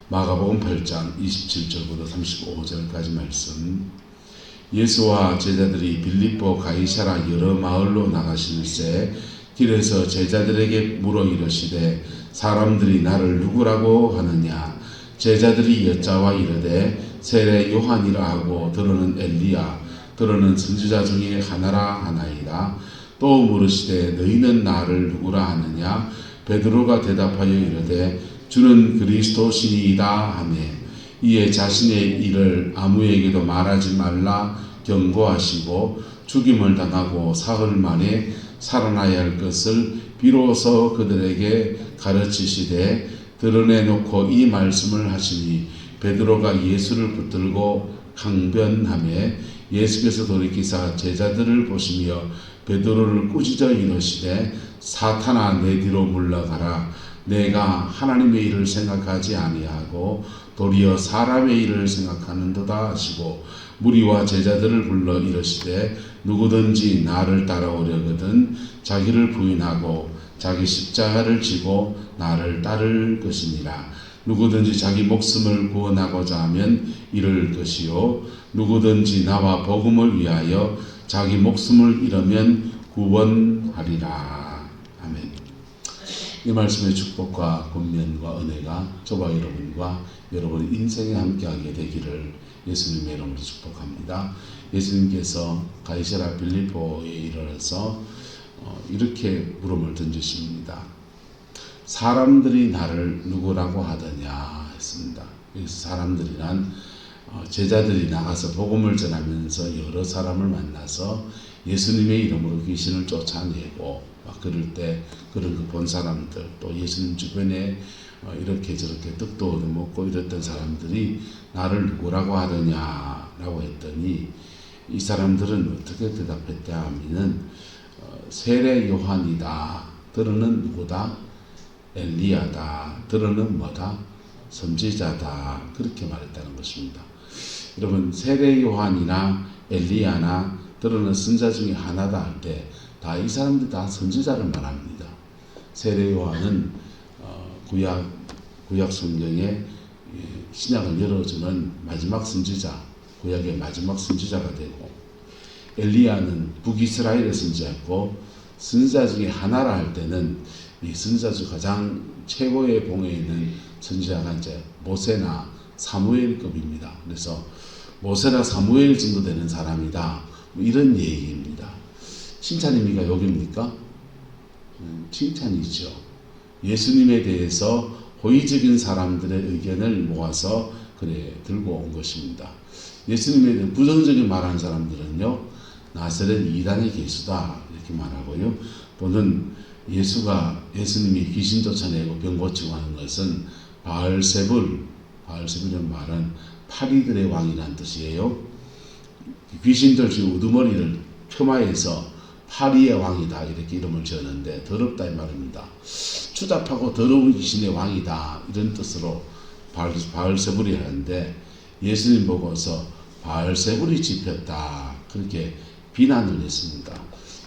마가복음 8장 27절부터 35절까지 말씀. 예수와 제자들이 빌립보 가이사라 여러 마을로 나가실새 길에서 제자들에게 물어 이르시되 사람들이 나를 누구라고 하느냐. 제자들이 여짜와 이르되 세례 요한이라 하고 더러는 엘리야 더러는 선지자 중에 하나라 하나이다. 또 물으시되 너희는 나를 누구라 하느냐. 베드로가 대답하여 이르되 주는 그리스도시니이다 하며 이에 자신의 일을 아무에게도 말하지 말라 경고하시고 죽임을 당하고 사흘 만에 살아나야 할 것을 비로소 그들에게 가르치시되 드러내놓고 이 말씀을 하시니 베드로가 예수를 붙들고 강변하며 예수께서 돌이키사 제자들을 보시며 베드로를 꾸짖어 이르시되 사탄아 내 뒤로 물러가라. 내가 하나님의 일을 생각하지 아니하고 도리어 사람의 일을 생각하는도다 하시고 무리와 제자들을 불러 이르시되 누구든지 나를 따라오려거든 자기를 부인하고 자기 십자가를 지고 나를 따를 것이니라. 누구든지 자기 목숨을 구원하고자 하면 잃을 것이요 누구든지 나와 복음을 위하여 자기 목숨을 잃으면 구원하리라. 아멘. 이 말씀의 축복과 권면과 은혜가 저와 여러분과 여러분의 인생에 함께하게 되기를 예수님의 이름으로 축복합니다. 예수님께서 가이사라 빌립보에 이르러서 이렇게 물음을 던지십니다. 사람들이 나를 누구라고 하더냐 했습니다. 여기서 사람들이란 제자들이 나가서 복음을 전하면서 여러 사람을 만나서 예수님의 이름으로 귀신을 쫓아내고 막 그럴 때 그런 그 본 사람들 또 예수님 주변에 이렇게 저렇게 떡도 얻어먹고 이랬던 사람들이 나를 누구라고 하더냐라고 했더니 이 사람들은 어떻게 대답했냐 하면은 세례 요한이다. 더러는 누구다? 엘리야다. 더러는 뭐다? 선지자다. 그렇게 말했다는 것입니다. 여러분 세례 요한이나 엘리야나 더러는 선지자 중에 하나다 할 때 다 이 사람들 다 선지자를 말합니다. 세례 요한은 구약 성경에 신약을 열어주는 마지막 선지자, 구약의 마지막 선지자가 되고 엘리야는 북이스라엘의 선지자였고 선지자 중에 하나라 할 때는 이 선지자 중 가장 최고의 봉에 있는 선지자가 이제 모세나 사무엘급입니다. 그래서 모세나 사무엘 정도 되는 사람이다. 뭐 이런 얘기입니다. 칭찬입니까? 욕입니까? 칭찬이죠. 예수님에 대해서 호의적인 사람들의 의견을 모아서 그래 들고 온 것입니다. 예수님에 대해 부정적인 말하는 사람들은요, 나사렛 이단의 개수다 이렇게 말하고요. 또는 예수님이 귀신 쫓아내고 병 고치고 하는 것은 바알세불이라는 말은 파리들의 왕이라는 뜻이에요. 귀신들 중에 우두머리를 표마해서 파리의 왕이다 이렇게 이름을 지었는데 더럽다 이 말입니다. 추잡하고 더러운 귀신의 왕이다 이런 뜻으로 바알세불이 하는데 예수님 보고서 바알세불이 집혔다 그렇게 비난을 했습니다.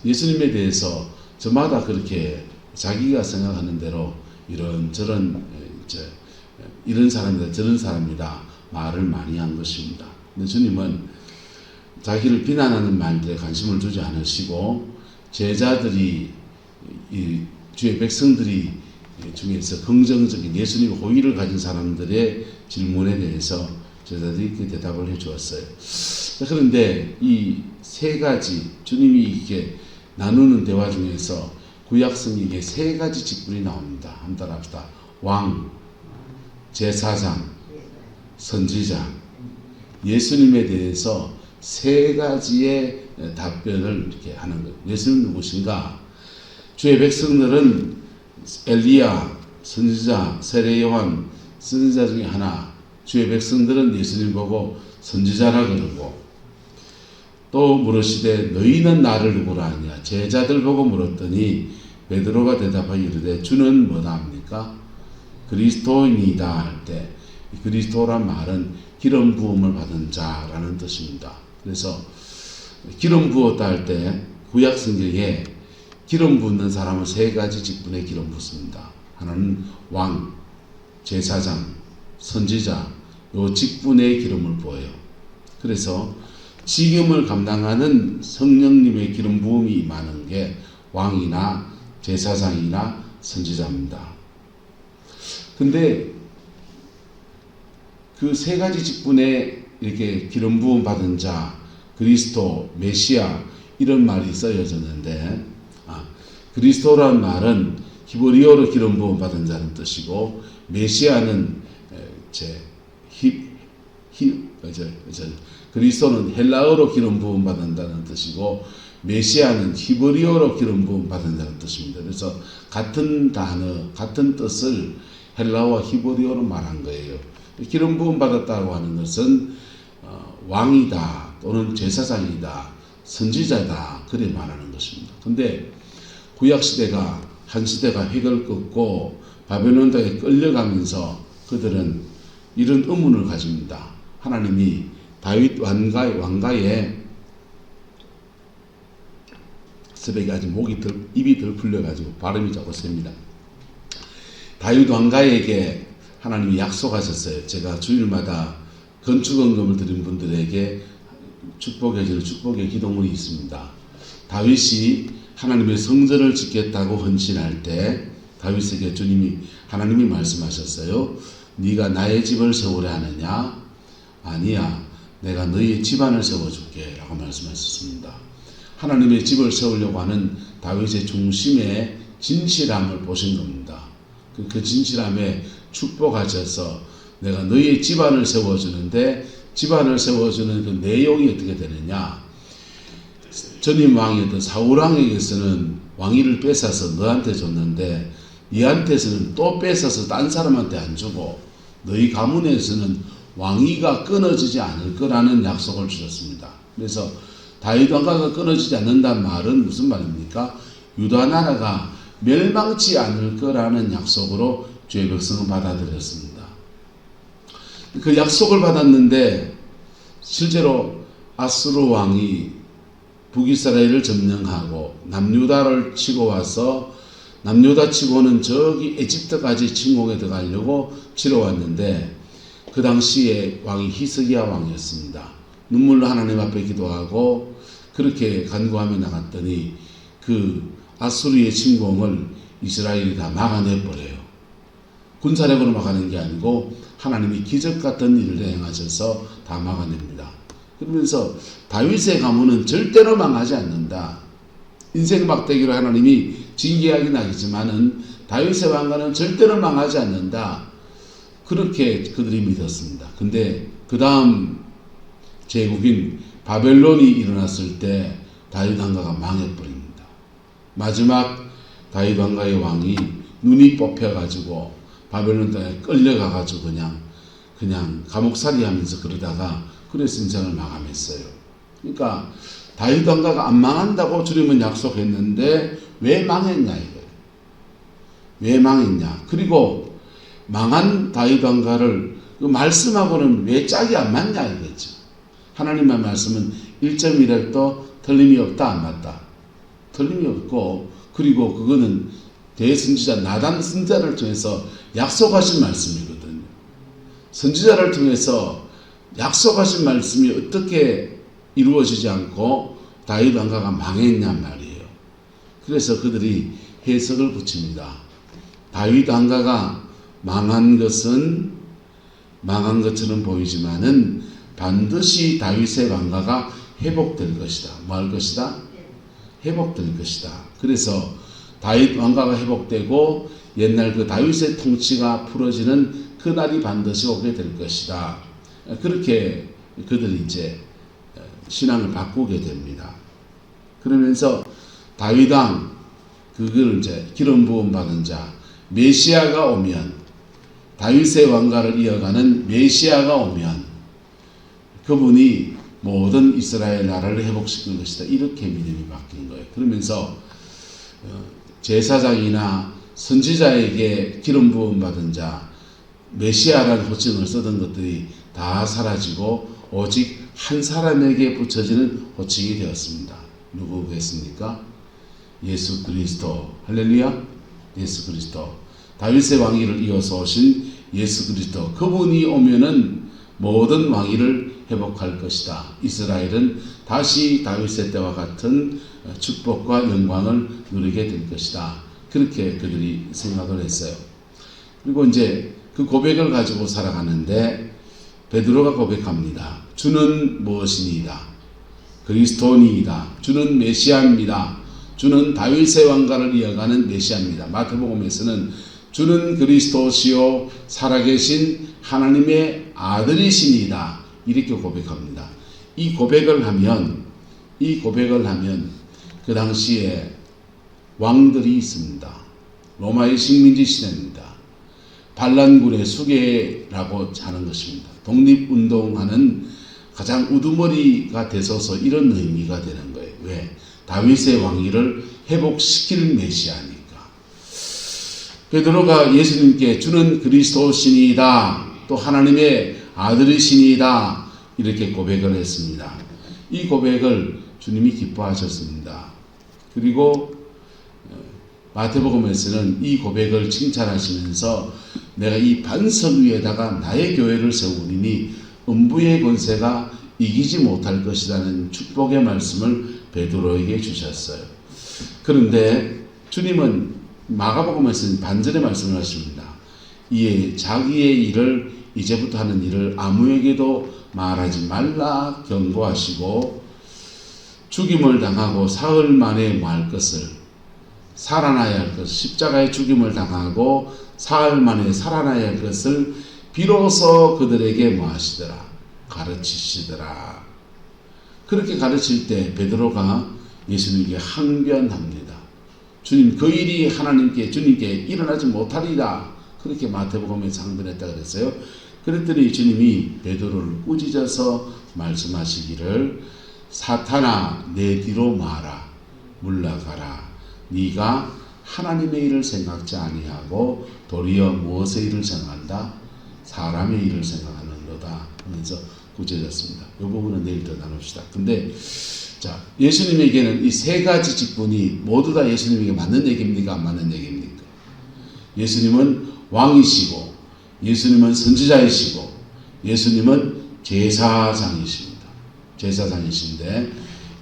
예수님에 대해서 저마다 그렇게 자기가 생각하는 대로 이런저런 이런 사람이다 저런 사람이다 말을 많이 한 것입니다. 근데 주님은 자기를 비난하는 말들에 관심을 두지 않으시고 제자들이 주의 백성들이 중에서 긍정적인 예수님 호의를 가진 사람들의 질문에 대해서 제자들이 이렇게 대답을 해 주었어요. 그런데 이 세 가지 주님이 이렇게 나누는 대화 중에서 구약 성경에 세 가지 직분이 나옵니다. 한번 따라합시다. 왕, 제사장, 선지자. 예수님에 대해서 세 가지의 답변을 이렇게 하는 거예요. 예수는 누구신가? 주의 백성들은 엘리야, 선지자, 세례 요한, 선지자 중에 하나. 주의 백성들은 예수님 보고 선지자라 그러고 또 물으시되 너희는 나를 누구라 하냐? 제자들 보고 물었더니 베드로가 대답하여 이르되 주는 뭐다 합니까? 그리스도인이다 할 때 그리스도란 말은 기름 부음을 받은 자라는 뜻입니다. 그래서 기름 부었다 할 때 구약 성경에 기름 붓는 사람은 세 가지 직분에 기름 붓습니다. 하나는 왕, 제사장, 선지자 요 직분의 기름을 부어요. 그래서 직임을 감당하는 성령님의 기름 부음이 임하는 게 왕이나 제사장이나 선지자입니다. 근데 그 세 가지 직분에 이렇게 기름 부음 받은 자, 그리스도, 메시아 이런 말이 쓰여졌는데, 그리스도라는 말은 히브리어로 기름 부음 받은 자는 뜻이고, 메시아는 그리스도는 헬라어로 기름 부음 받는다는 뜻이고, 메시아는 히브리어로 기름 부음 받은 자는 뜻입니다. 그래서 같은 단어, 같은 뜻을 헬라어와 히브리어로 말한 거예요. 기름 부음 받았다고 하는 것은 왕이다 또는 제사장이다 선지자다 그래 말하는 것입니다. 근데 구약시대가 한 시대가 획을 긋고 바벨론 땅에 끌려가면서 그들은 이런 의문을 가집니다. 하나님이 다윗 왕가의 새벽에 아직 입이 덜 풀려가지고 발음이 조금 셉니다. 다윗 왕가에게 하나님이 약속하셨어요. 제가 주일마다 건축헌금을 드린 분들에게 축복해주는 축복의 기도문이 있습니다. 다윗이 하나님의 성전을 짓겠다고 헌신할 때 다윗에게 하나님이 말씀하셨어요. 네가 나의 집을 세우려 하느냐? 아니야. 내가 너의 집안을 세워줄게 라고 말씀하셨습니다. 하나님의 집을 세우려고 하는 다윗의 중심의 진실함을 보신 겁니다. 그 진실함에 축복하셔서 내가 너의 집안을 세워주는데 집안을 세워주는 그 내용이 어떻게 되느냐. 전임 왕이었던 사울 왕에게서는 왕위를 뺏어서 너한테 줬는데 너한테서는 또 뺏어서 딴 사람한테 안 주고 너희 가문에서는 왕위가 끊어지지 않을 거라는 약속을 주셨습니다. 그래서 다윗 왕가가 끊어지지 않는다는 말은 무슨 말입니까? 유다 나라가 멸망치 않을 거라는 약속으로 주의 백성은 받아들였습니다. 그 약속을 받았는데 실제로 아수르 왕이 북이스라엘을 점령하고 남유다를 치고 와서 남유다 치고는 저기 에집트까지 침공에 들어가려고 치러 왔는데 그 당시에 왕이 히스기야 왕이었습니다. 눈물로 하나님 앞에 기도하고 그렇게 간구하며 나갔더니 그 아수르의 침공을 이스라엘이 다 막아내버려요. 군사력으로 막아낸 게 아니고 하나님이 기적 같은 일을 행하셔서 다 막아냅니다. 그러면서 다윗의 가문은 절대로 망하지 않는다. 인생 막대기로 하나님이 징계하긴 하겠지만은 다윗의 왕가는 절대로 망하지 않는다. 그렇게 그들이 믿었습니다. 근데 그 다음 제국인 바벨론이 일어났을 때 다윗 왕가가 망해버립니다. 마지막 다윗 왕가의 왕이 눈이 뽑혀가지고 바벨론 땅에 끌려가가지고 그냥 감옥살이 하면서 그러다가 그래서 인생을 마감했어요. 그러니까 다윗 왕가가 안 망한다고 주님은 약속했는데 왜 망했냐 이거예요. 왜 망했냐. 그리고 망한 다윗 왕가를 말씀하고는 왜 짝이 안 맞냐 이거죠. 하나님의 말씀은 1.1획도 틀림이 없다 안 맞다. 틀림이 없고 그리고 그거는 대선지자 나단 선지자를 통해서 약속하신 말씀이거든요. 선지자를 통해서 약속하신 말씀이 어떻게 이루어지지 않고 다윗 왕가가 망했냔 말이에요. 그래서 그들이 해석을 붙입니다. 다윗 왕가가 망한 것은 망한 것처럼 보이지만은 반드시 다윗의 왕가가 회복될 것이다. 뭐 할 것이다? 회복될 것이다. 그래서 다윗 왕가가 회복되고 옛날 그 다윗의 통치가 풀어지는 그날이 반드시 오게 될 것이다. 그렇게 그들이 이제 신앙을 바꾸게 됩니다. 그러면서 다윗 왕 그걸 이제 기름 부음 받은 자 메시아가 오면 다윗의 왕가를 이어가는 메시아가 오면 그분이 모든 이스라엘 나라를 회복시킬 것이다. 이렇게 믿음이 바뀐 거예요. 그러면서 제사장이나 선지자에게 기름 부음 받은 자 메시아라는 호칭을 쓰던 것들이 다 사라지고 오직 한 사람에게 붙여지는 호칭이 되었습니다. 누구겠습니까? 예수 그리스도. 할렐루야. 예수 그리스도. 다윗의 왕위를 이어서 오신 예수 그리스도 그분이 오면은 모든 왕위를 회복할 것이다. 이스라엘은 다시 다윗의 때와 같은 축복과 영광을 누리게 될 것이다. 그렇게 그들이 생각을 했어요. 그리고 이제 그 고백을 가지고 살아가는데 베드로가 고백합니다. 주는 무엇이니이다. 그리스도니이다. 주는 메시아입니다. 주는 다윗의 왕가를 이어가는 메시아입니다. 마태복음에서는 주는 그리스도시요 살아계신 하나님의 아들이시니이다. 이렇게 고백합니다. 이 고백을 하면 그 당시에 왕들이 있습니다. 로마의 식민지 시대입니다. 반란군의 수계라고 하는 것입니다. 독립운동하는 가장 우두머리가 되소서 이런 의미가 되는 거예요. 왜? 다윗의 왕위를 회복시킬 메시아니까. 베드로가 예수님께 주는 그리스도시니이다. 또 하나님의 아들이시니이다. 이렇게 고백을 했습니다. 이 고백을 주님이 기뻐하셨습니다. 그리고 마태복음에서는 이 고백을 칭찬하시면서 내가 이 반석 위에다가 나의 교회를 세우리니 음부의 권세가 이기지 못할 것이라는 축복의 말씀을 베드로에게 주셨어요. 그런데 주님은 마가복음에서는 반전의 말씀을 하십니다. 이에 자기의 일을 이제부터 하는 일을 아무에게도 말하지 말라 경고하시고 죽임을 당하고 사흘 만에 뭐할 것을 살아나야 할 것, 십자가의 죽임을 당하고 사흘 만에 살아나야 할 것을 비로소 그들에게 뭐하시더라? 가르치시더라. 그렇게 가르칠 때 베드로가 예수님께 항변합니다. 주님, 그 일이 하나님께 주님께 일어나지 못하리라. 그렇게 마태복음에서 항변했다 그랬어요. 그랬더니 주님이 베드로를 꾸짖어서 말씀하시기를 사탄아 내 뒤로 마라 물러가라. 네가 하나님의 일을 생각지 아니하고 도리어 무엇의 일을 생각한다? 사람의 일을 생각하는도다 하면서 꾸짖었습니다. 이 부분은 내일 더 나눕시다. 근데 자, 예수님에게는 이 세 가지 직분이 모두 다 예수님에게 맞는 얘기입니까? 안 맞는 얘기입니까? 예수님은 왕이시고 예수님은 선지자이시고 예수님은 제사장이십니다. 제사장이신데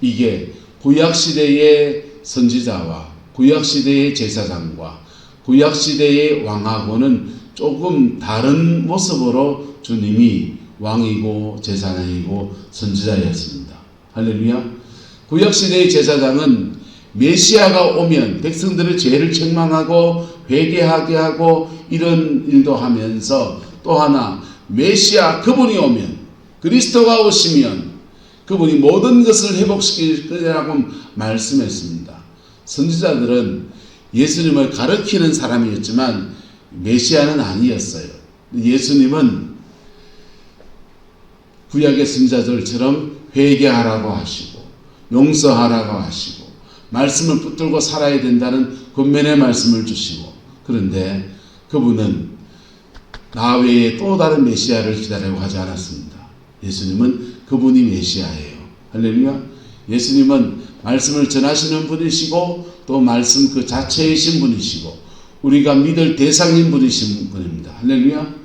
이게 구약시대의 선지자와 구약시대의 제사장과 구약시대의 왕하고는 조금 다른 모습으로 주님이 왕이고 제사장이고 선지자였습니다. 할렐루야. 구약시대의 제사장은 메시아가 오면 백성들의 죄를 책망하고 회개하게 하고 이런 일도 하면서 또 하나 메시아 그분이 오면 그리스도가 오시면 그분이 모든 것을 회복시킬 거라고 말씀했습니다. 선지자들은 예수님을 가르치는 사람이었지만 메시아는 아니었어요. 예수님은 구약의 선지자들처럼 회개하라고 하시고 용서하라고 하시고 말씀을 붙들고 살아야 된다는 권면의 말씀을 주시고 그런데 그분은 나 외에 또 다른 메시아를 기다리려고 하지 않았습니다. 예수님은 그분이 메시아예요. 할렐루야. 예수님은 말씀을 전하시는 분이시고 또 말씀 그 자체이신 분이시고 우리가 믿을 대상인 분이신 분입니다. 할렐루야.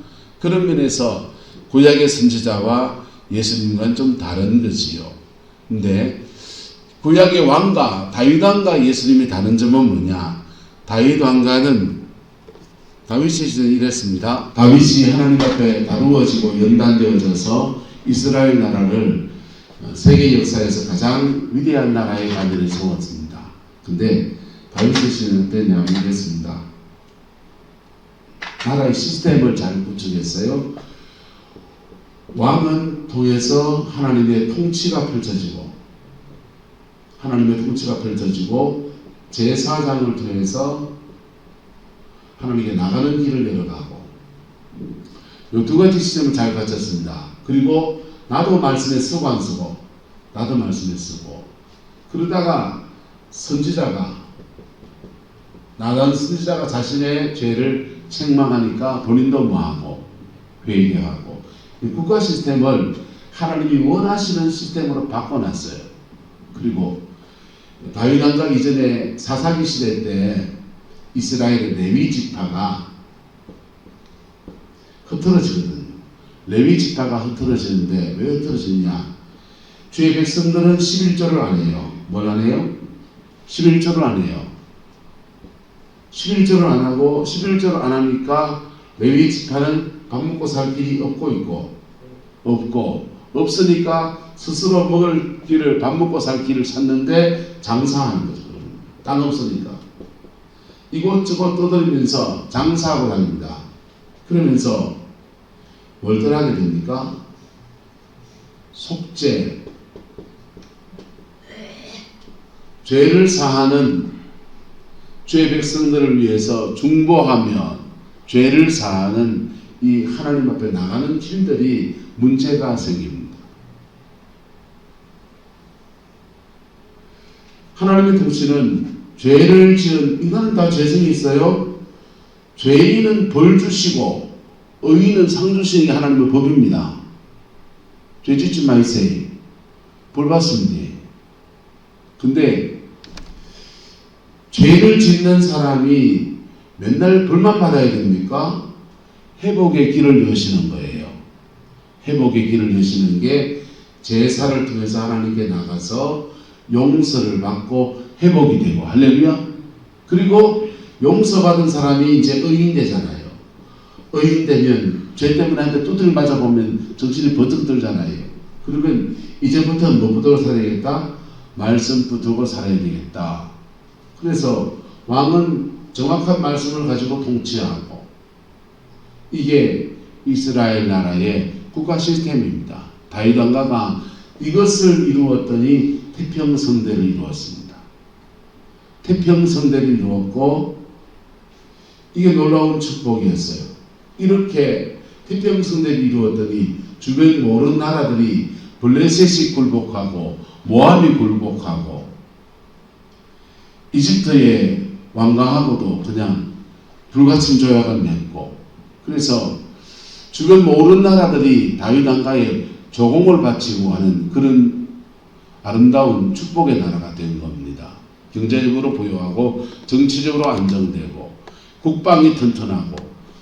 그런 면에서 구약의 선지자와 예수님과는 좀 다른 거지요. 근데 구약의 왕과 다윗 왕과 예수님이 다른 점은 뭐냐? 다윗 왕가는 다윗이 이랬습니다. 다윗이 하나님 앞에 다루어지고 연단되어져서 이스라엘 나라를 세계 역사에서 가장 위대한 나라의 가면을 세웠습니다. 근데 다윗의 시는 때냐 이랬습니다. 나라의 시스템을 잘 구축했어요. 왕은 통해서 하나님의 통치가 펼쳐지고 제사장을 통해서 하나님께 나가는 길을 내려가고 이 두 가지 시스템을 잘 갖췄습니다. 그리고 나도 말씀에 쓰고 안 쓰고 나도 말씀에 쓰고 그러다가 나단 선지자가 자신의 죄를 책망하니까 본인도 뭐하고 회개하고 국가 시스템을 하나님이 원하시는 시스템으로 바꿔놨어요. 그리고 다윗 왕자 이전에 사사기 시대 때 이스라엘의 레위 지파가 흩어지거든요. 레위 지파가 흩어지는데 왜 흩어지냐? 주의 백성들은 11조를 안 해요. 뭘 안 해요? 11조를 안 해요. 11조를 안 하고 11조를 안 하니까 레위 지파는 밥 먹고 살 길이 없으니까 스스로 먹을 길을, 밥 먹고 살 길을 찾는데 장사하는 거죠. 땅 없으니까 이곳저곳 떠돌면서 장사하고 다닙니다. 그러면서 뭘들 하게 됩니까? 속죄, 죄를 사하는, 죄 백성들을 위해서 중보하며 죄를 사하는 이 하나님 앞에 나가는 길들이 문제가 생깁니다. 하나님의 통치는 죄를 지은 인간은 다 죄성이 있어요. 죄인은 벌 주시고 의인은 상 주시는 게 하나님의 법입니다. 죄 짓지 마이세요. 벌 받습니다. 근데 죄를 짓는 사람이 맨날 벌만 받아야 됩니까? 회복의 길을 여시는 거예요. 회복의 길을 여시는 게 제사를 통해서 하나님께 나가서 용서를 받고 회복이 되고, 할렐루야. 그리고 용서받은 사람이 이제 의인 되잖아요. 의인 되면 죄 때문에 한테 두드려 맞아보면 정신이 버뜩 들잖아요. 그러면 이제부터는 뭐 붙들고 살아야 되겠다? 말씀 붙들고 살아야 되겠다. 그래서 왕은 정확한 말씀을 가지고 통치하고, 이게 이스라엘 나라의 국가 시스템입니다. 다윗 왕가가 이것을 이루었더니 태평성대를 이루었습니다. 태평성대를 이루었고, 이게 놀라운 축복이었어요. 이렇게 태평성대를 이루었더니 주변 모든 나라들이 블레셋이 굴복하고 모압이 굴복하고 이집트의 왕강하고도 그냥 불가침 조약을 맺고, 그래서 주변 모든 나라들이 다윗 왕가에 조공을 바치고 하는 그런 아름다운 축복의 나라가 된 겁니다. 경제적으로 부유하고 정치적으로 안정되고 국방이 튼튼하고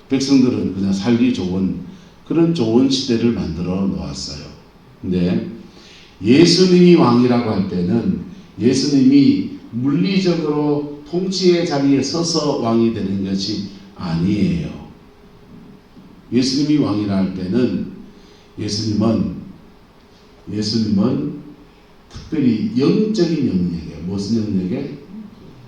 백성들은 그냥 살기 좋은 그런 좋은 시대를 만들어 놓았어요. 근데 예수님이 왕이라고 할 때는 예수님이 물리적으로 통치의 자리에 서서 왕이 되는 것이 아니에요. 예수님이 왕이라 할 때는 예수님은 특별히 영적인 영역에, 무슨 영역에?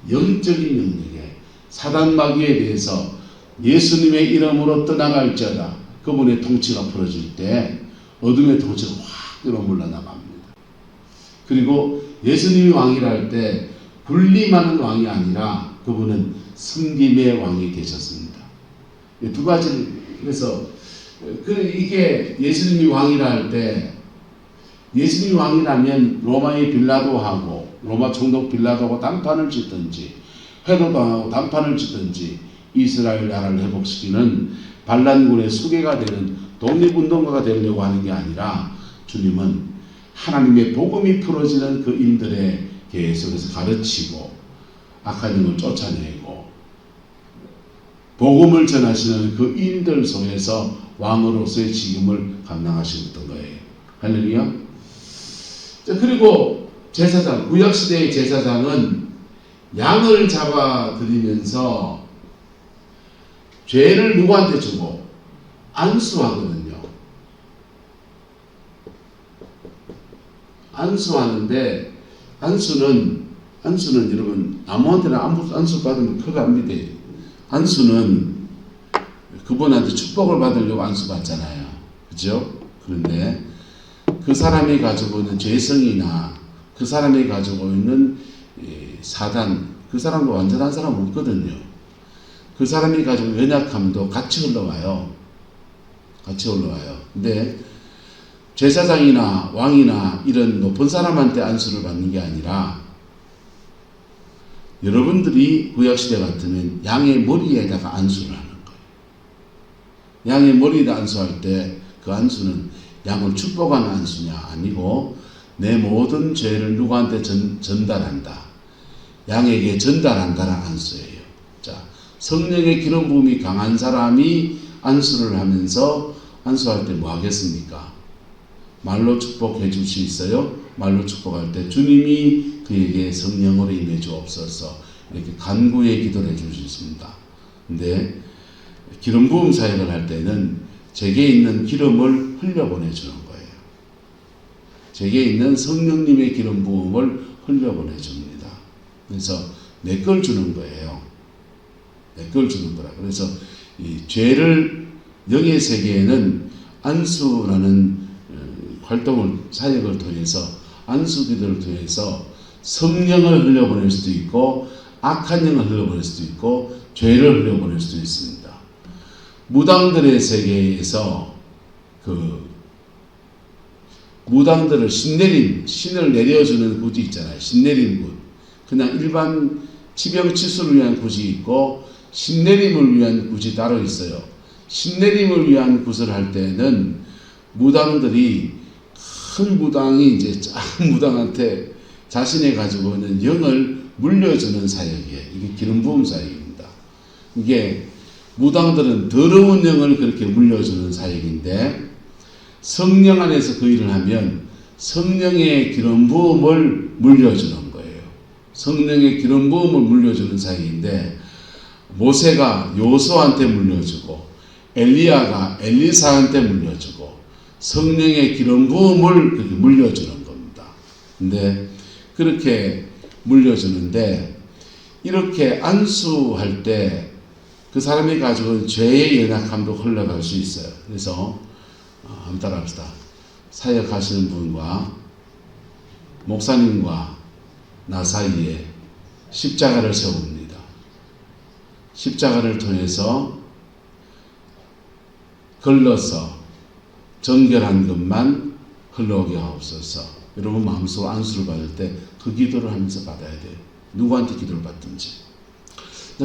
영적인 영역에 사단 마귀에 대해서 예수님의 이름으로 떠나갈지어다. 그분의 통치가 풀어질 때 어둠의 통치가 확 끌어물러 나갑니다. 그리고 예수님이 왕이라 할 때 군림하는 왕이 아니라 그분은 섬김의 왕이 되셨습니다. 두 가지를, 그래서 이게 예수님이 왕이라 할 때, 예수님이 왕이라면 로마의 빌라도하고 로마 총독 빌라도하고 단판을 짓든지 회도당하고 단판을 짓든지 이스라엘 나라를 회복시키는 반란군의 수괴가 되는 독립운동가가 되려고 하는 게 아니라, 주님은 하나님의 복음이 풀어지는 그 인들의 계속해서 가르치고 악한 영을 쫓아내고 복음을 전하시는 그 인들 속에서 왕으로서의 직임을 감당하셨던 거예요. 할렐루야. 자, 그리고 제사장, 구약시대의 제사장은 양을 잡아들이면서 죄를 누구한테 주고 안수하거든요. 안수하는데 안수는 여러분 아무한테나 안수 받으면 큰일 납니다. 안수는 그분한테 축복을 받으려고 안수 받잖아요. 그죠? 그런데 그 사람이 가지고 있는 죄성이나 그 사람이 가지고 있는 사단, 그 사람도 완전한 사람은 없거든요. 그 사람이 가지고 있는 연약함도 같이 흘러와요. 근데 제사장이나 왕이나 이런 높은 사람한테 안수를 받는 게 아니라, 여러분들이 구약시대 같으면 양의 머리에다가 안수를 하는 거예요. 양의 머리에다 안수할 때 그 안수는 양을 축복하는 안수냐 아니고 내 모든 죄를 누구한테 전달한다, 양에게 전달한다는 안수예요. 자, 성령의 기름 부음이 강한 사람이 안수를 하면서 안수할 때 뭐 하겠습니까? 말로 축복해 줄 수 있어요? 말로 축복할 때 주님이 그에게 성령으로 임해 주옵소서 이렇게 간구의 기도를 해 줄 수 있습니다. 근데 기름 부음 사역을 할 때는 제게 있는 기름을 흘려보내 주는 거예요. 제게 있는 성령님의 기름 부음을 흘려보내 줍니다. 그래서 내 걸 주는 거예요. 내 걸 주는 거라. 그래서 이 죄를 영의 세계에는 안수라는 활동을 사역을 통해서 안수 기도를 통해서 성령을 흘려보낼 수도 있고 악한 영을 흘려보낼 수도 있고 죄를 흘려보낼 수도 있습니다. 무당들의 세계에서 그 무당들을 신을 내려주는 굿이 있잖아요. 신내림 굿. 그냥 일반 치병치수를 위한 굿이 있고 신내림을 위한 굿이 따로 있어요. 신내림을 위한 굿을 할 때는 무당들이 큰 무당이 이제 작은 무당한테 자신이 가지고 있는 영을 물려주는 사역이에요. 이게 기름 부음 사역입니다. 이게 무당들은 더러운 영을 그렇게 물려주는 사역인데 성령 안에서 그 일을 하면 성령의 기름 부음을 물려주는 거예요. 성령의 기름 부음을 물려주는 사역인데 모세가 요수아한테 물려주고 엘리야가 엘리사한테 물려주고 성령의 기름 부음을 그렇게 물려주는 겁니다. 근데 그렇게 물려주는데 이렇게 안수할 때 그 사람이 가지고 있는 죄의 연약함도 흘러갈 수 있어요. 그래서 한번 따라합시다. 사역하시는 분과 목사님과 나 사이에 십자가를 세웁니다. 십자가를 통해서 걸러서 정결한 것만 흘러오게 하옵소서. 여러분 마음속으로 안수를 받을 때 그 기도를 하면서 받아야 돼요. 누구한테 기도를 받든지.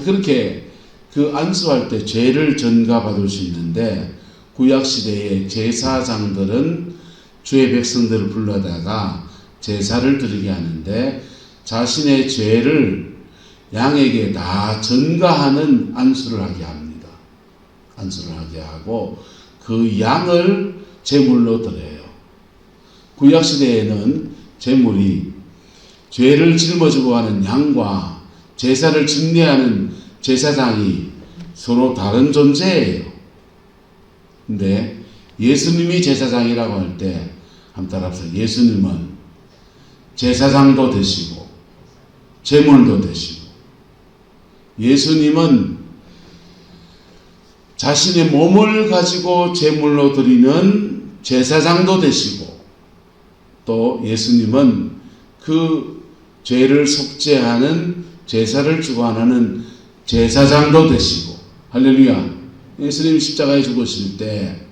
그렇게 그 안수할 때 죄를 전가받을 수 있는데 구약시대의 제사장들은 주의 백성들을 불러다가 제사를 드리게 하는데 자신의 죄를 양에게 다 전가하는 안수를 하게 합니다. 안수를 하게 하고 그 양을 제물로 드려요. 구약시대에는 제물이 죄를 짊어지고 가는 양과 제사를 증례하는 제사장이 서로 다른 존재예요. 근데 예수님이 제사장이라고 할 때 한번 따라합시다. 예수님은 제사장도 되시고 제물도 되시고 예수님은 자신의 몸을 가지고 제물로 드리는 제사장도 되시고 또 예수님은 그 죄를 속죄하는 제사를 주관하는 제사장도 되시고 할렐루야. 예수님이 십자가에 죽으실 때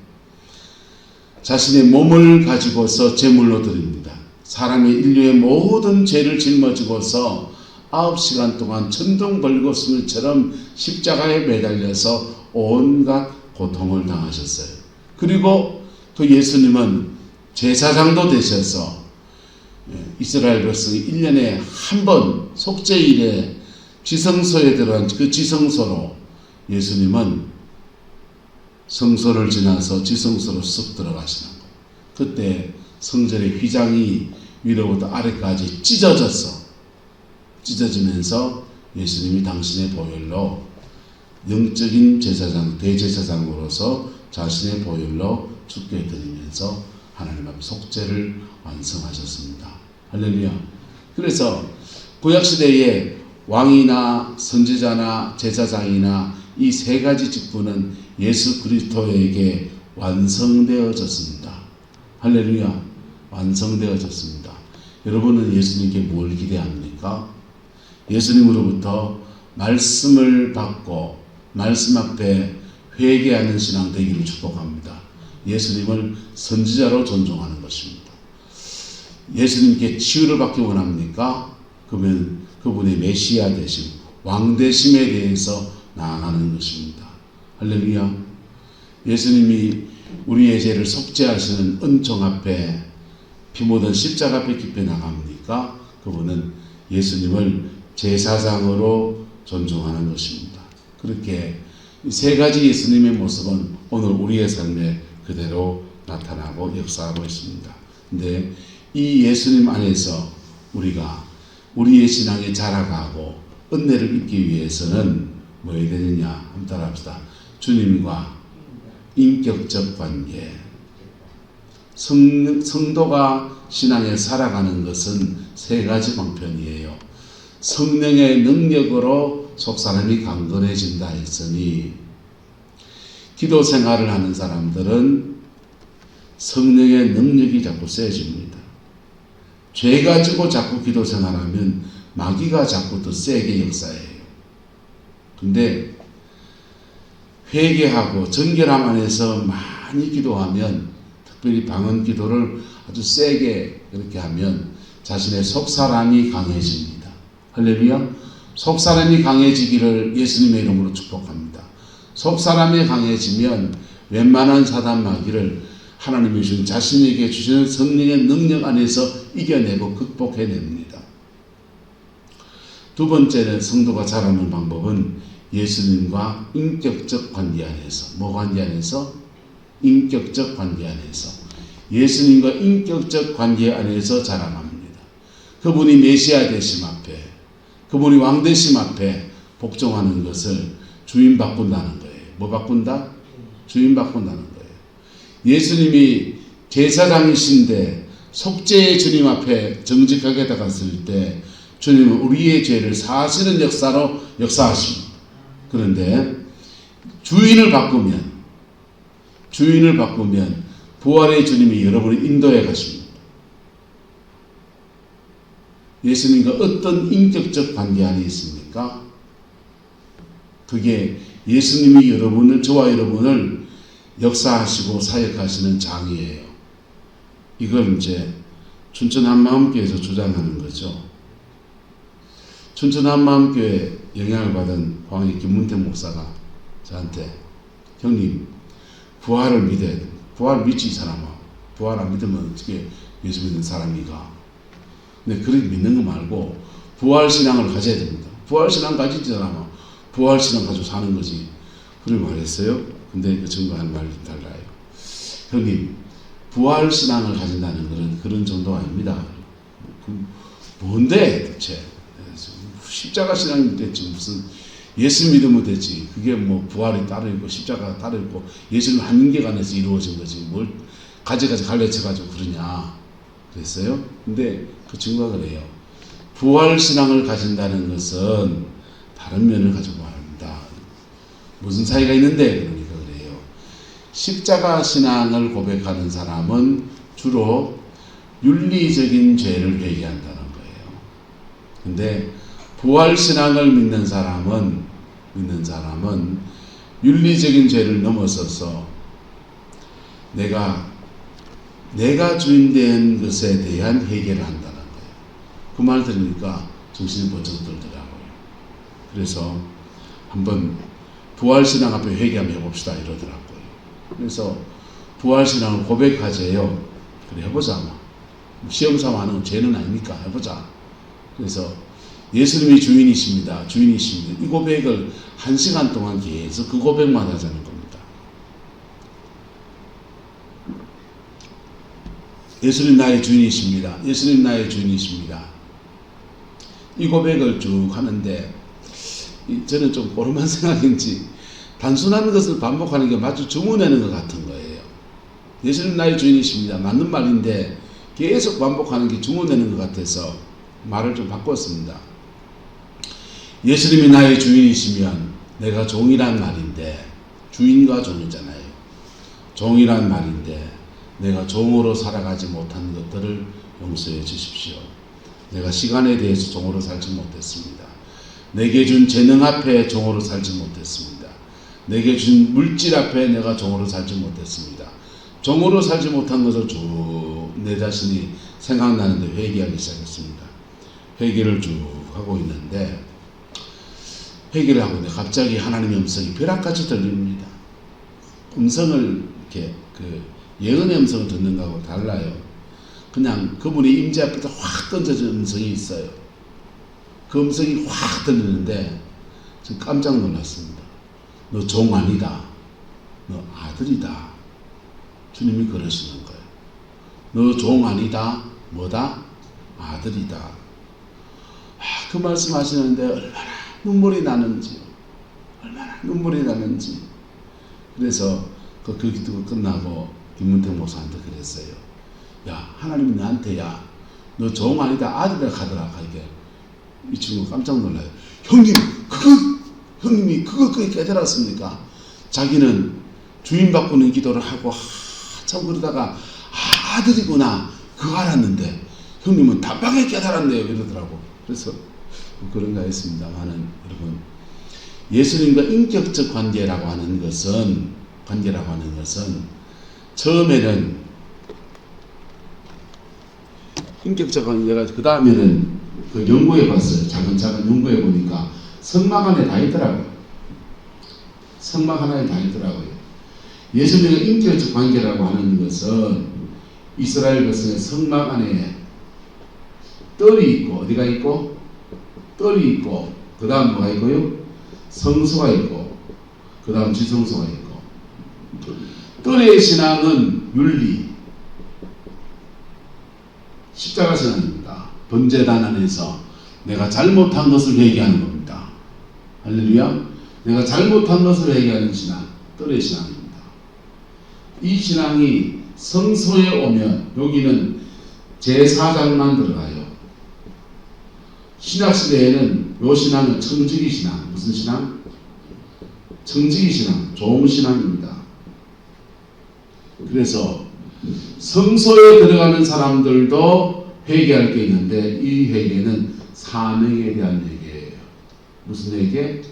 자신의 몸을 가지고서 제물로 드립니다. 사람의 인류의 모든 죄를 짊어지고서 9시간 동안 천둥벌거숭이처럼 십자가에 매달려서 온갖 고통을 당하셨어요. 그리고 그 예수님은 제사장도 되셔서 이스라엘 백성이 1년에 한 번 속죄일에 지성소에 들어간 그 지성소로 예수님은 성소를 지나서 지성소로 쑥 들어가시는 거예요. 그때 성전의 휘장이 위로부터 아래까지 찢어지면서 예수님이 당신의 보혈로 영적인 제사장, 대제사장으로서 자신의 보혈로 죽게 드리면서 하나님 앞에 속죄를 완성하셨습니다. 할렐루야. 그래서 구약시대에 왕이나 선지자나 제사장이나 이 세 가지 직분은 예수 그리스도에게 완성되어졌습니다. 할렐루야. 완성되어졌습니다. 여러분은 예수님께 뭘 기대합니까? 예수님으로부터 말씀을 받고 말씀 앞에 회개하는 신앙 되기를 축복합니다. 예수님을 선지자로 존중하는 것입니다. 예수님께 치유를 받기 원합니까? 그러면 그분의 메시아 되심, 왕 되심에 대해서 나아가는 것입니다. 할렐루야. 예수님이 우리의 죄를 속죄하시는 은총 앞에 피 묻은 십자가 앞에 깊이 나갑니까? 그분은 예수님을 제사장으로 존중하는 것입니다. 그렇게 이 세 가지 예수님의 모습은 오늘 우리의 삶에 그대로 나타나고 역사하고 있습니다. 근데 이 예수님 안에서 우리가 우리의 신앙에 자라가고 은혜를 입기 위해서는 뭐 해야 되느냐? 한번 따라합시다. 주님과 인격적 관계. 성도가 신앙에 살아가는 것은 세 가지 방편이에요. 성령의 능력으로 속사람이 강건해진다 했으니, 기도 생활을 하는 사람들은 성령의 능력이 자꾸 세집니다. 죄 가지고 자꾸 기도 생활하면 마귀가 자꾸 더 세게 역사해요. 근데 회개하고 정결함 안에서 많이 기도하면, 특별히 방언 기도를 아주 세게 이렇게 하면 자신의 속사람이 강해집니다. 할렐루야. 속사람이 강해지기를 예수님의 이름으로 축복합니다. 속사람이 강해지면 웬만한 사단 마귀를 하나님이 주신 자신에게 주시는 성령의 능력 안에서 이겨내고 극복해냅니다. 두 번째는 성도가 자라는 방법은 예수님과 인격적 관계 안에서. 뭐 관계 안에서? 인격적 관계 안에서. 예수님과 인격적 관계 안에서 자라납니다. 그분이 메시아 되심 앞에, 그분이 왕 되심 앞에 복종하는 것을 주인 바꾼다는 거예요. 뭐 바꾼다? 주인 바꾼다는 거예요. 예수님이 제사장이신데 속죄의 주님 앞에 정직하게 나갔을 때 주님은 우리의 죄를 사하시는 역사로 역사하십니다. 그런데 주인을 바꾸면 부활의 주님이 여러분을 인도해 가십니다. 예수님과 어떤 인격적 관계 안에 있습니까? 그게 예수님이 저와 여러분을 역사하시고 사역하시는 장이에요. 이걸 이제 춘천 한마음교회에서 주장하는 거죠. 춘천 한마음교회 영향을 받은 광희 김문택 목사가 저한테, 형님, 부활을 믿어야 돼. 부활 믿지, 이 사람아. 부활 안 믿으면 어떻게 예수 믿는 사람이가. 근데 그렇게 믿는 거 말고 부활 신앙을 가져야 됩니다. 부활 신앙 가지지, 사람아. 부활 신앙 가지고 사는 거지. 그걸 말했어요. 근데 그 친구가 한 말이 달라요. 형님, 부활 신앙을 가진다는 것은 그런 정도가 아닙니다. 뭔데 대체? 십자가 신앙이 됐지, 무슨 예수 믿으면 되지. 그게 뭐 부활이 따로 있고 십자가가 따로 있고 예수는 한 인격 안에서 이루어진 거지. 뭘 가지가지 갈래쳐가지고 그러냐 그랬어요. 근데 그 친구가 그래요. 부활 신앙을 가진다는 것은 다른 면을 가지고 말합니다. 무슨 차이가 있는데? 그러니까 그래요. 십자가 신앙을 고백하는 사람은 주로 윤리적인 죄를 회개한다는 거예요. 근데 부활 신앙을 믿는 사람은 윤리적인 죄를 넘어서서 내가 주인된 것에 대한 회개를 한다는 거예요. 그 말 들으니까 정신이 번쩍 들더라고요. 그래서 한번 부활 신앙 앞에 회개 한번 해봅시다 이러더라고요. 그래서 부활 신앙을 고백하재요. 그래 해보자. 시험 삼아 하는 죄는 아니니까 해보자. 그래서 예수님이 주인이십니다. 이 고백을 1시간 동안 계속 그 고백만 하자는 겁니다. 예수님 나의 주인이십니다. 예수님 나의 주인이십니다. 이 고백을 쭉 하는데 저는 좀 오르만 생각인지 단순한 것을 반복하는 게 마치 주문하는 것 같은 거예요. 예수님 나의 주인이십니다. 맞는 말인데 계속 반복하는 게 주문하는 것 같아서 말을 좀 바꿨습니다. 예수님이 나의 주인이시면 내가 종이란 말인데, 주인과 종이잖아요. 종이란 말인데 내가 종으로 살아가지 못한 것들을 용서해 주십시오. 내가 시간에 대해서 종으로 살지 못했습니다. 내게 준 재능 앞에 종으로 살지 못했습니다. 내게 준 물질 앞에 내가 종으로 살지 못했습니다. 종으로 살지 못한 것을 쭉 내 자신이 생각나는데 회개하기 시작했습니다. 회개를 쭉 하고 있는데 회개를 하고 있는데 갑자기 하나님의 음성이 벼락같이 들립니다. 음성을 이렇게 예언의 음성을 듣는 거하고 달라요. 그냥 그분의 임재 앞에서 확 던져진 음성이 있어요. 그 음성이 확 들리는데 저 깜짝 놀랐습니다. 너 종 아니다. 너 아들이다. 주님이 그러시는 거예요. 너 종 아니다. 뭐다? 아들이다. 그 말씀하시는데 얼마나 눈물이 나는지, 그래서 그 기도가 끝나고 김문택 목사한테 그랬어요. 야, 하나님이 나한테 너 종 아니다 아들이라 하더라. 하니까 이 친구가 깜짝 놀라요. 형님이 그걸 깨달았습니까? 자기는 주인 바꾸는 기도를 하고 참 그러다가 아들이구나 그거 알았는데 형님은 단방에 깨달았네요 이러더라고. 그래서 그런가 했습니다만은 여러분, 예수님과 인격적 관계라고 하는 것은 처음에는 인격적 관계가 그 다음에는 그 연구해 봤어요. 차근차근 연구해 보니까 성막 안에 다 있더라고요. 성막 하나에 다 있더라고요. 예수님과 인격적 관계라고 하는 것은 이스라엘 백성의 성막 안에 뜰이 있고, 어디가 있고? 뜰이 있고, 그 다음 뭐가 있고요? 성소가 있고, 그 다음 지성소가 있고. 뜰의 신앙은 윤리, 십자가 신앙입니다. 번제단 안에서 내가 잘못한 것을 회개하는 겁니다. 할렐루야. 내가 잘못한 것을 회개하는 신앙, 뜰의 신앙입니다. 이 신앙이 성소에 오면 여기는 제4장만 들어가요. 신약시대에는 이 신앙은 청지기 신앙. 무슨 신앙? 청지기 신앙, 종신앙입니다. 그래서 성소에 들어가는 사람들도 회개할 게 있는데 이 회개는 사명에 대한 회개예요. 무슨 회개?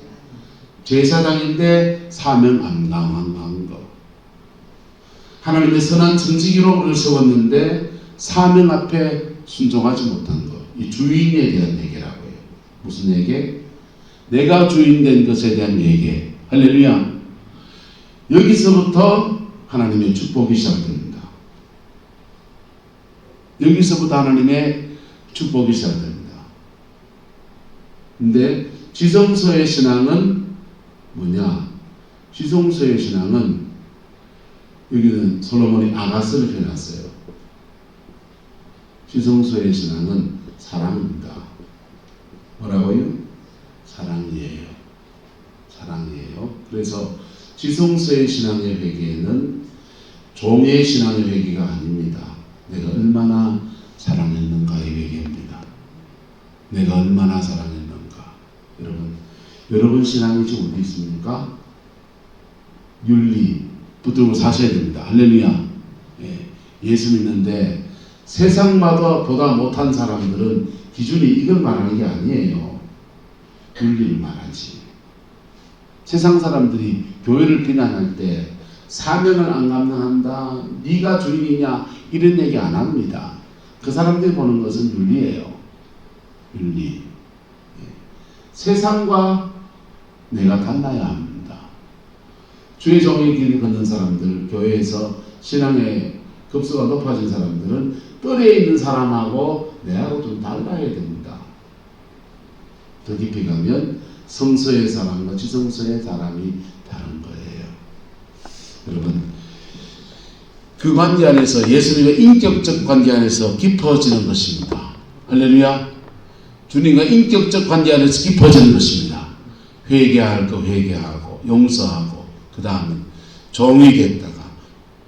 제사장인데 사명 안 감당한 거. 하나님의 선한 청지기로 우리를 세웠는데 사명 앞에 순종하지 못한 것. 이 주인에 대한 회개라고 해요. 무슨 회개? 내가 주인 된 것에 대한 회개. 할렐루야. 여기서부터 하나님의 축복이 시작됩니다. 여기서부터 하나님의 축복이 시작됩니다. 근데 지성소의 신앙은 뭐냐? 지성소의 신앙은 여기는 솔로몬이 아가스를 해놨어요. 지성소의 신앙은 사랑입니다. 뭐라고요? 사랑이에요. 사랑이에요. 그래서 지성소의 신앙의 회개는 종의 신앙의 회개가 아닙니다. 내가 얼마나 사랑했는가의 회개입니다. 내가 얼마나 사랑했는가. 여러분 신앙이 지금 어디 있습니까? 윤리 붙들고 사셔야 됩니다. 할렐루야. 예수 믿는데 세상마다 보다 못한 사람들은 기준이 이걸 말하는 게 아니에요. 윤리를 말하지. 세상 사람들이 교회를 비난할 때 사명을 안 감당한다, 네가 주인이냐 이런 얘기 안 합니다. 그 사람들이 보는 것은 윤리예요. 윤리. 세상과 내가 달라야 합니다. 주의 종의 길을 걷는 사람들, 교회에서 신앙의 급수가 높아진 사람들은 뜰에 있는 사람하고 내하고 좀 달라야 됩니다. 더 깊이 가면 성소의 사람과 지성소의 사람이 다른 거예요. 여러분, 그 관계 안에서 예수님과 인격적 관계 안에서 깊어지는 것입니다. 할렐루야. 주님과 인격적 관계 안에서 깊어지는 것입니다. 회개할 거 회개하고 용서하고 그 다음은 종이 됐다가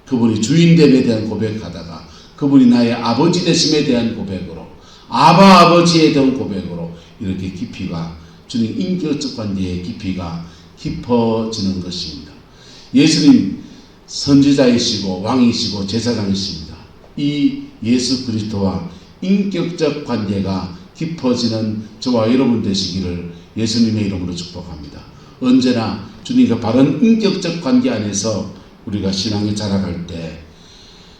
그분이 주인됨에 대한 고백하다가 그분이 나의 아버지 되심에 대한 고백으로 아버지에 대한 고백으로 이렇게 깊이가 주님 인격적 관계의 깊이가 깊어지는 것입니다. 예수님 선지자이시고 왕이시고 제사장이십니다. 이 예수 그리스도와 인격적 관계가 깊어지는 저와 여러분 되시기를 예수님의 이름으로 축복합니다. 언제나 주님과 바른 인격적 관계 안에서 우리가 신앙에 자라갈 때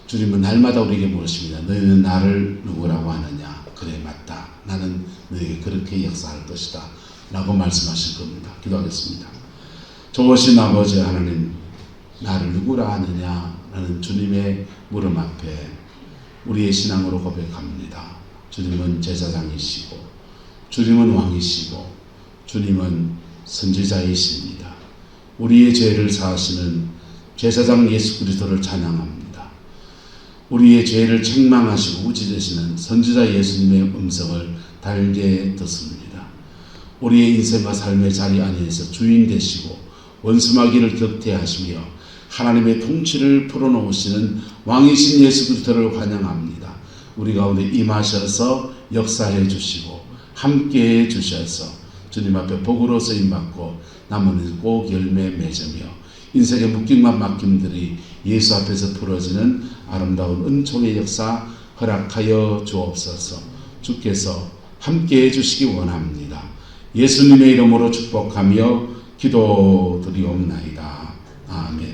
주님은 날마다 우리에게 물으십니다. 너희는 나를 누구라고 하느냐? 그래 맞다. 나는 너에게 그렇게 역사할 것이다. 라고 말씀하실 겁니다. 기도하겠습니다. 좋으신 아버지 하나님, 나를 누구라 하느냐? 라는 주님의 물음 앞에 우리의 신앙으로 고백합니다. 주님은 제사장이시고 주님은 왕이시고 주님은 선지자이십니다. 우리의 죄를 사하시는 제사장 예수 그리스도를 찬양합니다. 우리의 죄를 책망하시고 우지르시는 선지자 예수님의 음성을 달게 듣습니다. 우리의 인생과 삶의 자리 안에서 주인 되시고 원수마귀를 격퇴하시며 하나님의 통치를 풀어놓으시는 왕이신 예수 그리스도를 환영합니다. 우리 가운데 임하셔서 역사해 주시고 함께해 주셔서 주님 앞에 복으로 쓰임받고 남은 꼭 열매 맺으며 인생의 묶임과 막힘들이 예수 앞에서 풀어지는 아름다운 은총의 역사 허락하여 주옵소서. 주께서 함께해 주시기 원합니다. 예수님의 이름으로 축복하며 기도드리옵나이다. 아멘.